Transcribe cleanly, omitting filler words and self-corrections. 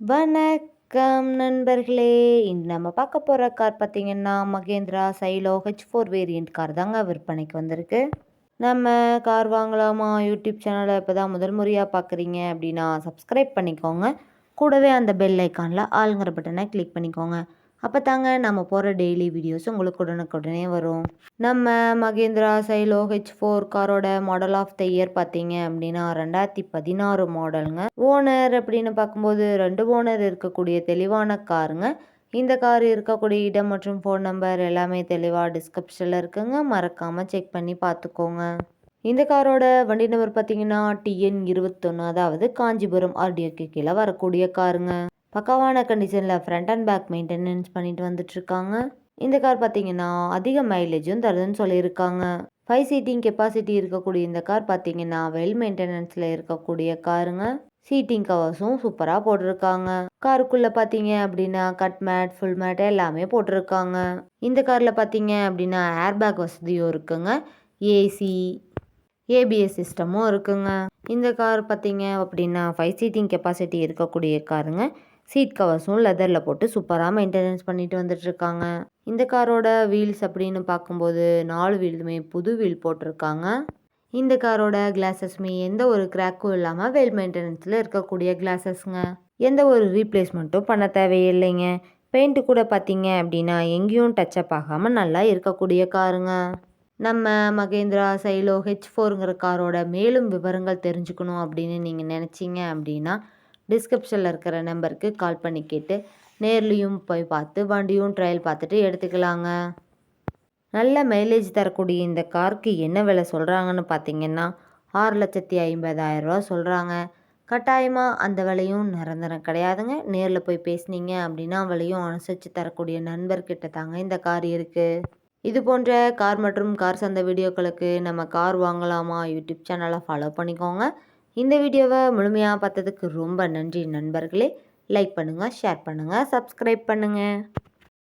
வணக்கம் நண்பர்களே. இன்று நம்ம பார்க்க போகிற கார் பார்த்தீங்கன்னா Mahindra Xylo H4 variant car தாங்க விற்பனைக்கு வந்திருக்கு. நம்ம கார் வாங்கலாமா யூடியூப் சேனலை இப்போ தான் முதல் முறையாக பார்க்குறீங்க அப்படின்னா சப்ஸ்கிரைப் பண்ணிக்கோங்க. கூடவே அந்த பெல் ஐக்கானில் ஆளுங்கிற பட்டனை கிளிக் பண்ணிக்கோங்க. அப்போ தாங்க நம்ம போகிற டெய்லி வீடியோஸ் உங்களுக்கு உடனுக்குடனே வரும். நம்ம மகேந்திரா சைலோ H4 காரோட மாடல் ஆஃப் த இயர் பார்த்தீங்க அப்படின்னா 2016 மாடலுங்க. ஓனர் அப்படின்னு பார்க்கும்போது 2 ஓனர் இருக்கக்கூடிய தெளிவான காருங்க. இந்த கார் இருக்கக்கூடிய இடம் மற்றும் ஃபோன் நம்பர் எல்லாமே தெளிவாக டிஸ்கிரிப்ஷனில் இருக்குங்க. மறக்காமல் செக் பண்ணி பார்த்துக்கோங்க. இந்த காரோட வண்டி நம்பர் பார்த்தீங்கன்னா TN 21, அதாவது காஞ்சிபுரம் RDOக்கு கீழே வரக்கூடிய காருங்க. பக்காவான கண்டிஷனில் ஃப்ரண்ட் அண்ட் பேக் மெயின்டெனன்ஸ் பண்ணிட்டு வந்துட்டுருக்காங்க. இந்த கார் பார்த்தீங்கன்னா அதிக மைலேஜும் தருதுன்னு சொல்லியிருக்காங்க. 5 சீட்டிங் கெப்பாசிட்டி இருக்கக்கூடிய இந்த கார் பார்த்தீங்கன்னா வெல் மெயின்டெனன்ஸில் இருக்கக்கூடிய காருங்க. சீட்டிங் கவர்ஸும் சூப்பராக போட்டிருக்காங்க. காருக்குள்ளே பார்த்தீங்க அப்படின்னா கட் மேட், ஃபுல் மேட் எல்லாமே போட்டிருக்காங்க. இந்த காரில் பார்த்தீங்க அப்படின்னா ஏர்பேக் வசதியும் இருக்குங்க. ஏசி, ABS சிஸ்டமும் இருக்குங்க. இந்த கார் பார்த்தீங்க அப்படின்னா 5 சீட்டிங் கெப்பாசிட்டி இருக்கக்கூடிய காருங்க. சீட் கவர்ஸும் லெதரில் போட்டு சூப்பராக மெயின்டெனன்ஸ் பண்ணிட்டு வந்துட்டுருக்காங்க. இந்த காரோட வீல்ஸ் அப்படின்னு பார்க்கும்போது 4 வீலுமே புது வீல் போட்டிருக்காங்க. இந்த காரோட கிளாஸஸ்மே எந்த ஒரு கிராக்கும் இல்லாமல் வெல் மெயின்டெனன்ஸில் இருக்கக்கூடிய கிளாஸஸ்ங்க. எந்த ஒரு ரீப்ளேஸ்மெண்ட்டும் பண்ண தேவையில்லைங்க. பெயிண்ட்டு கூட பார்த்தீங்க அப்படின்னா எங்கேயும் டச்சப் ஆகாமல் நல்லா இருக்கக்கூடிய காருங்க. நம்ம மகேந்திரா சைலோ H4ங்கிற காரோட மேலும் விவரங்கள் தெரிஞ்சுக்கணும் அப்படின்னு நீங்கள் நினச்சிங்க அப்படின்னா டிஸ்கிரிப்ஷனில் இருக்கிற நம்பருக்கு கால் பண்ணி கேட்டு நேர்லேயும் போய் பார்த்து வண்டியும் ட்ரையல் பார்த்துட்டு எடுத்துக்கலாங்க. நல்ல மைலேஜ் தரக்கூடிய இந்த காருக்கு என்ன விலை சொல்கிறாங்கன்னு பார்த்தீங்கன்னா 6,50,000 ரூபா சொல்கிறாங்க. கட்டாயமாக அந்த விலையும் நிரந்தரம் கிடையாதுங்க. நேரில் போய் பேசுனீங்க அப்படின்னா விலையும் அனுசரித்து தரக்கூடிய நண்பர்கிட்ட தாங்க இந்த கார் இருக்குது. இது போன்ற கார் மற்றும் கார் சார்ந்த வீடியோக்களுக்கு நம்ம கார் வாங்கலாமா யூடியூப் சேனலை ஃபாலோ பண்ணிக்கோங்க. இந்த வீடியோவை முழுமையாக பார்த்ததுக்கு ரொம்ப நன்றி நண்பர்களே. லைக் பண்ணுங்கள், ஷேர் பண்ணுங்கள், சப்ஸ்கிரைப் பண்ணுங்கள்.